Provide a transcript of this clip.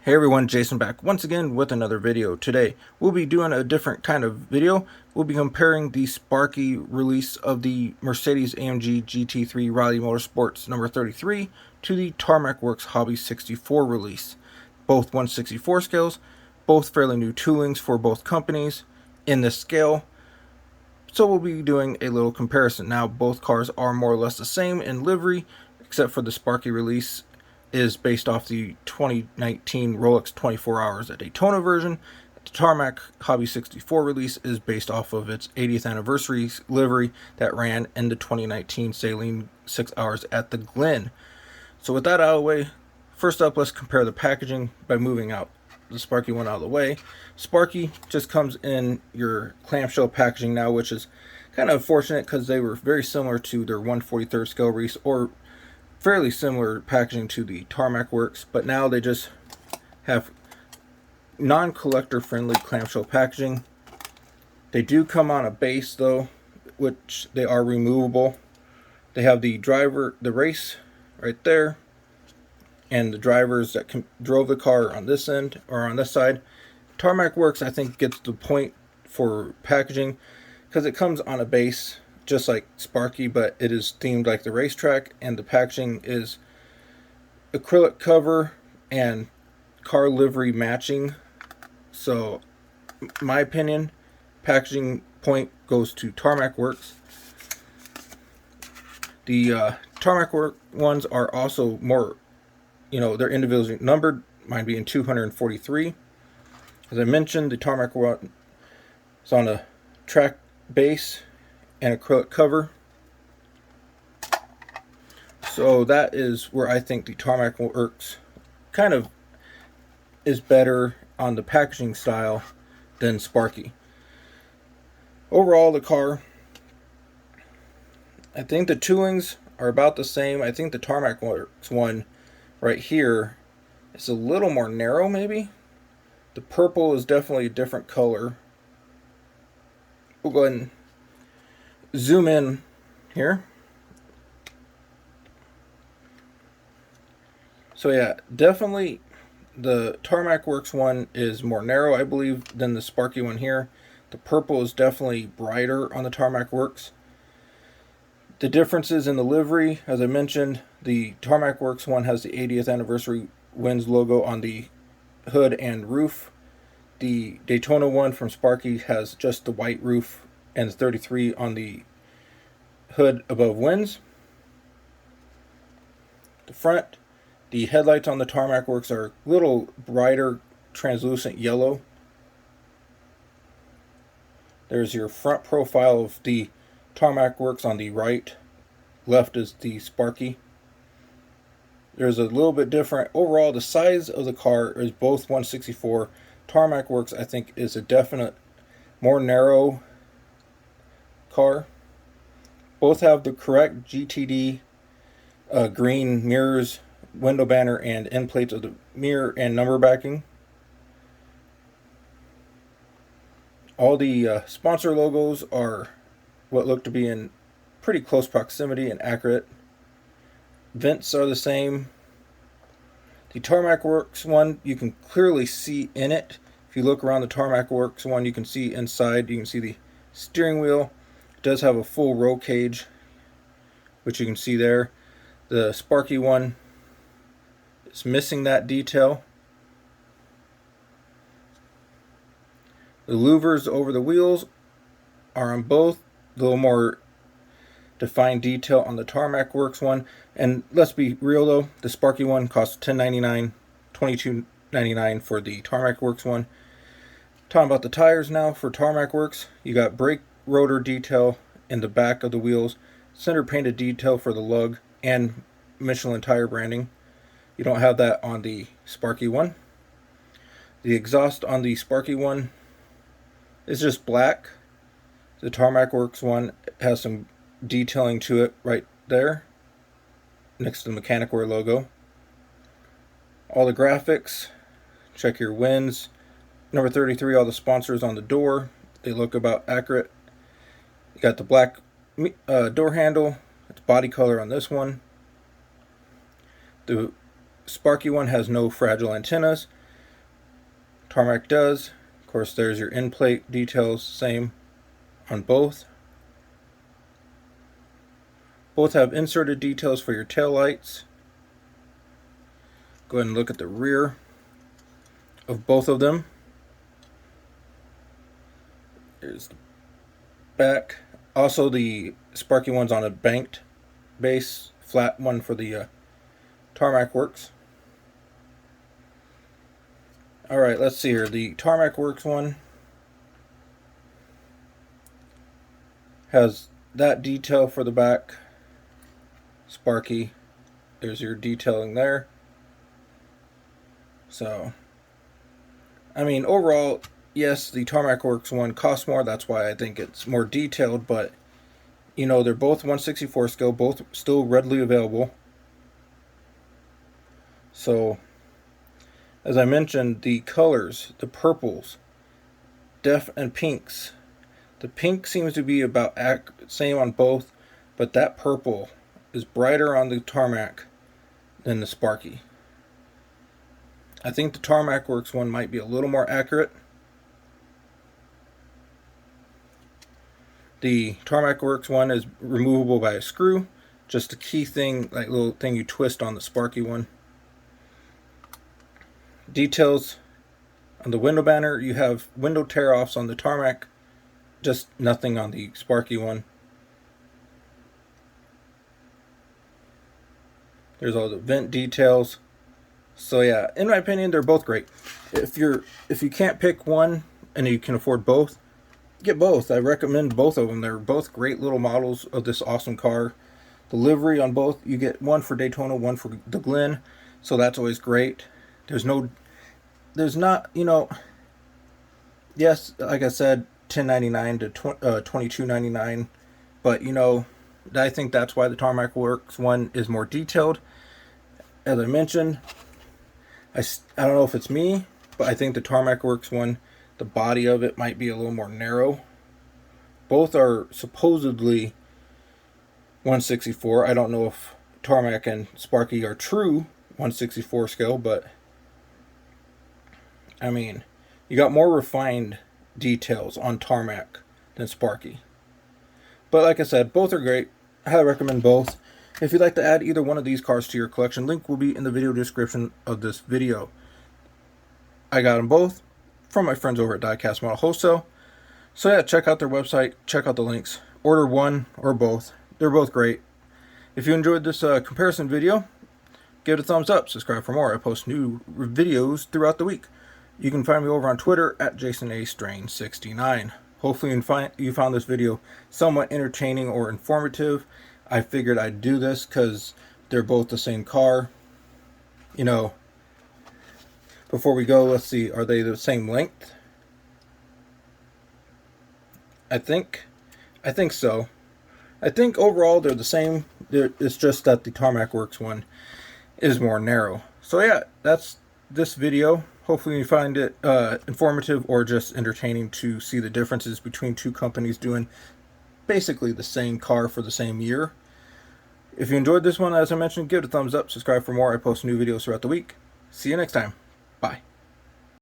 Hey everyone, Jason back once again with another video. Today we'll be doing a different kind of video. We'll be comparing the Sparky release of the Mercedes-AMG GT3 Rally Motorsports number 33 to the Tarmac Works Hobby 64 release. Both 1/64 scales, both fairly new toolings for both companies in this scale. So we'll be doing a little comparison. Now both cars are more or less the same in livery, except for the Sparky release is based off the 2019 Rolex 24 Hours at Daytona version. The Tarmac Hobby 64 release is based off of its 80th anniversary livery that ran in the 2019 Saline 6 Hours at the Glen. So with that out of the way, first up, let's compare the packaging by moving out the Sparky one out of the way. Sparky just comes in your clamshell packaging now, which is kind of unfortunate because they were very similar to their 1/43 scale release, or fairly similar packaging to the Tarmac Works, but now they just have non-collector friendly clamshell packaging. They do come on a base though, which they are removable. They have the race right there, and the drivers that drove the car on this end or on this side. Tarmac Works, I think, gets the point for packaging because it comes on a base just like Sparky, but it is themed like the racetrack, and the packaging is acrylic cover and car livery matching. So my opinion, packaging point goes to Tarmac Works. The Tarmac Works ones are also more, they're individually numbered, mine being 243. As I mentioned, the Tarmac one is on a track base and acrylic cover. So that is where I think the Tarmac Works kind of is better on the packaging style than Sparky. Overall, the car, I think the toolings are about the same. I think the Tarmac Works one right here is a little more narrow maybe. The purple is definitely a different color. We'll go ahead and zoom in here. So yeah, definitely the Tarmac Works one is more narrow, I believe, than the Sparky one here. The purple is definitely brighter on the Tarmac Works. The differences in the livery, as I mentioned, the Tarmac Works one has the 80th anniversary Wynn's logo on the hood and roof. The Daytona one from Sparky has just the white roof and 33 on the hood above Wynn's. The front, the headlights on the Tarmac Works are a little brighter, translucent yellow. There's your front profile of the Tarmac Works on the right. Left is the Sparky. There's a little bit different. Overall, the size of the car is both 1/64. Tarmac Works, I think, is a definite more narrow car. Both have the correct GTD green mirrors, window banner, and end plates of the mirror and number backing. All the sponsor logos are what look to be in pretty close proximity and accurate. Vents are the same. The Tarmac Works one, you can clearly see in it. If you look around the Tarmac Works one, you can see inside. You can see the steering wheel. It does have a full roll cage, which you can see there. The Sparky one is missing that detail. The louvers over the wheels are on both. A little more defined detail on the Tarmac Works one. And let's be real though, the Sparky one costs $10.99, $22.99 for the Tarmac Works one. Talking about the tires now for Tarmac Works, you got brake rotor detail in the back of the wheels, center painted detail for the lug, and Michelin tire branding. You don't have that on the Sparky one. The exhaust on the Sparky one is just black. The Tarmac Works one has some detailing to it right there next to the Mechanic Wear logo. All the graphics, check your Wynn's number 33, all the sponsors on the door, they look about accurate. You got the black door handle, it's body color on this one. The Sparky one has no fragile antennas. Tarmac does. Of course, there's your end plate details, same on both. Both have inserted details for your tail lights. Go ahead and look at the rear of both of them. There's the back. Also, the Sparky one's on a banked base, flat one for the Tarmac Works. Alright, let's see here. The Tarmac Works one has that detail for the back. Sparky, there's your detailing there. So, I mean, overall, yes, the Tarmac Works one costs more. That's why I think it's more detailed. But, you know, they're both 1/64 scale, both still readily available. So, as I mentioned, the colors, the purples, def and pinks. The pink seems to be about same on both, but that purple is brighter on the Tarmac than the Sparky. I think the Tarmac Works one might be a little more accurate. The Tarmac Works one is removable by a screw. Just a key thing, like little thing you twist on the Sparky one. Details on the window banner, you have window tear-offs on the Tarmac, just nothing on the Sparky one. There's all the vent details. So yeah, in my opinion, they're both great. If you can't pick one and you can afford both, get both. I recommend both of them. They're both great little models of this awesome car. The livery on both, you get one for Daytona, one for the Glen, so that's always great. There's not, you know, yes, like I said, $10.99 to $22.99, but you know, I think that's why the Tarmac Works one is more detailed. As I mentioned, I don't know if it's me, but I think the Tarmac Works one, the body of it might be a little more narrow. Both are supposedly 1/64. I don't know if Tarmac and Sparky are true 1/64 scale, but I mean, you got more refined details on Tarmac than Sparky. But like I said, both are great. I highly recommend both. If you'd like to add either one of these cars to your collection, link will be in the video description of this video. I got them both from my friends over at Diecast Model Wholesale. So yeah, check out their website, check out the links. Order one or both. They're both great. If you enjoyed this comparison video, give it a thumbs up, subscribe for more. I post new videos throughout the week. You can find me over on Twitter at JasonAStrain69. Hopefully you found this video somewhat entertaining or informative. I figured I'd do this because they're both the same car. You know, before we go, let's see, are they the same length? I think so. I think overall they're the same. It's just that the Tarmac Works one is more narrow. So yeah, that's this video. Hopefully you find it informative or just entertaining to see the differences between two companies doing basically the same car for the same year. If you enjoyed this one, as I mentioned, give it a thumbs up, subscribe for more. I post new videos throughout the week. See you next time. Bye.